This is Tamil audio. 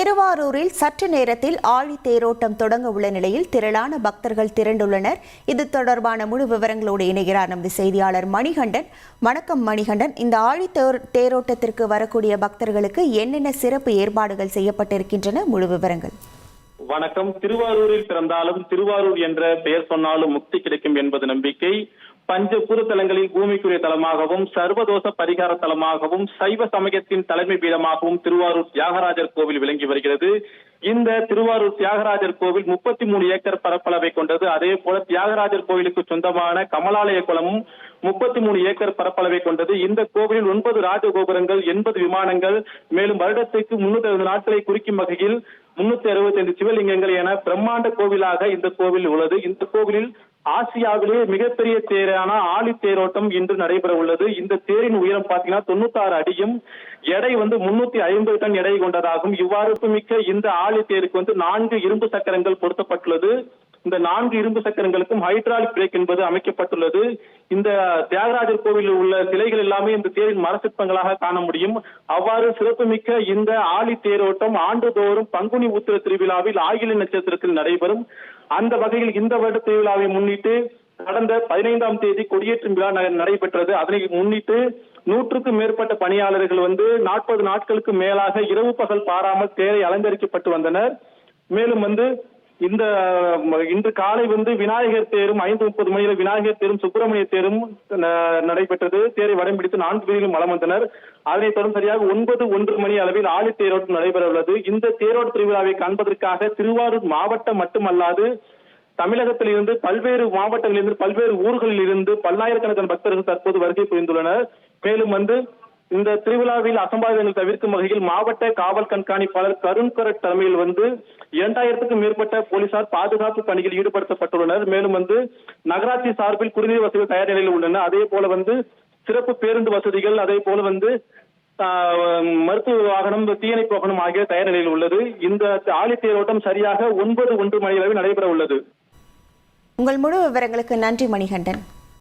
திருவாரூரில் சற்று நேரத்தில் ஆழி தேரோட்டம் தொடங்க உள்ள நிலையில் திரளான பக்தர்கள் திரண்டுள்ளனர். இது தொடர்பான முழு விவரங்களோடு இணைகிறார் நமது செய்தியாளர் மணிகண்டன். வணக்கம் மணிகண்டன். இந்த ஆழி தேரோட்டத்திற்கு வரக்கூடிய பக்தர்களுக்கு என்னென்ன சிறப்பு ஏற்பாடுகள் செய்யப்பட்டிருக்கின்றன? முழு விவரங்கள். வணக்கம். திருவாரூரில் பிறந்தாலும் திருவாரூர் என்ற பெயர் சொன்னாலும் முக்தி கிடைக்கும் என்பது நம்பிக்கை. பஞ்சபூத தலங்களில் பூமிக்குரிய தலமாகவும் சர்வதோஷ பரிகார தலமாகவும் சைவ சமயத்தின் தலைமை பீடமாகவும் திருவாரூர் தியாகராஜர் கோவில் விளங்கி வருகிறது. இந்த திருவாரூர் தியாகராஜர் கோவில் 33 ஏக்கர் பரப்பளவை கொண்டது. அதே போல தியாகராஜர் கோவிலுக்கு சொந்தமான கமலாலய குளமும் 33 ஏக்கர் பரப்பளவை கொண்டது. இந்த கோவிலில் 9 ராஜகோபுரங்கள், 80 விமானங்கள், மேலும் வருடத்திற்கு 360 நாட்களை குறிக்கும் வகையில் 365 சிவலிங்கங்கள் என பிரம்மாண்ட கோவிலாக இந்த கோவில் உள்ளது. இந்த கோவிலில் ஆசியாவிலே மிகப்பெரிய தேரான ஆழி தேரோட்டம் இன்று நடைபெற உள்ளது. இந்த தேரின் உயரம் பாத்தீங்கன்னா 96 அடியும் எடை 350 டன் எடை கொண்டதாகும். இவ்வாறு மிக்க இந்த ஆழி தேருக்கு 4 இரும்பு சக்கரங்கள் பொருத்தப்பட்டுள்ளது. இந்த 4 இரும்பு சக்கரங்களுக்கும் ஹைட்ராலிக் பிரேக் என்பது அமைக்கப்பட்டுள்ளது. இந்த தியாகராஜர் கோவிலில் உள்ள சிலைகள் எல்லாமே இந்த தேரின் மரசிற்பங்களாக காண முடியும். அவ்வாறு சிறப்புமிக்க இந்த ஆழி தேரோட்டம் ஆண்டுதோறும் பங்குனி உத்திர திருவிழாவில் ஆயிலை நட்சத்திரத்தில் நடைபெறும். அந்த வகையில் இந்த வருட திருவிழாவை முன்னிட்டு கடந்த 15ஆம் தேதி கொடியேற்றும் விழா நடைபெற்றது. அதனை முன்னிட்டு 100க்கும் மேற்பட்ட பணியாளர்கள் 40 நாட்களுக்கு மேலாக இரவு பகல் பாராமல் தேரை அலங்கரிக்கப்பட்டு வந்தனர். மேலும் இன்று காலை விநாயகர் தேரும் 5:30 மணியில் விநாயகர் தேரும் சுப்பிரமணிய தேரும் நடைபெற்றது. தேரை வடம் பிடித்து 4 வீதியிலும் வலம் வந்தனர். அதனைத் தொடர்ந்து சரியாக 9:01 மணி அளவில் ஆழி தேரோட்டம் நடைபெற உள்ளது. இந்த தேரோட்ட திருவிழாவை காண்பதற்காக திருவாரூர் மாவட்டம் மட்டுமல்லாது தமிழகத்தில் இருந்து பல்வேறு மாவட்டங்களிலிருந்து பல்வேறு ஊர்களில் இருந்து பல்லாயிரக்கணக்கான பக்தர்கள் தற்போது வருகை புரிந்துள்ளனர். மேலும் இந்த திருவிழாவில் அசம்பாவிதங்கள் தவிர்க்கும் வகையில் மாவட்ட காவல் கண்காணிப்பாளர் கருண்கரட் தலைமையில் 2000க்கும் மேற்பட்ட போலீசார் பாதுகாப்பு பணியில் ஈடுபடுத்தப்பட்டுள்ளனர். மேலும் நகராட்சி சார்பில் குடிநீர் வசதிகள் தயார் நிலையில் உள்ளன. அதே போல சிறப்பு பேருந்து வசதிகள், அதே போல மருத்துவ வாகனம், தீயணைப்பு வாகனம் ஆகிய தயார் நிலையில் உள்ளது. இந்த ஆழி தேரோட்டம் சரியாக 9:01 மணி அளவில் நடைபெற உள்ளது. உங்கள் முழு விவரங்களுக்கு நன்றி மணிகண்டன்.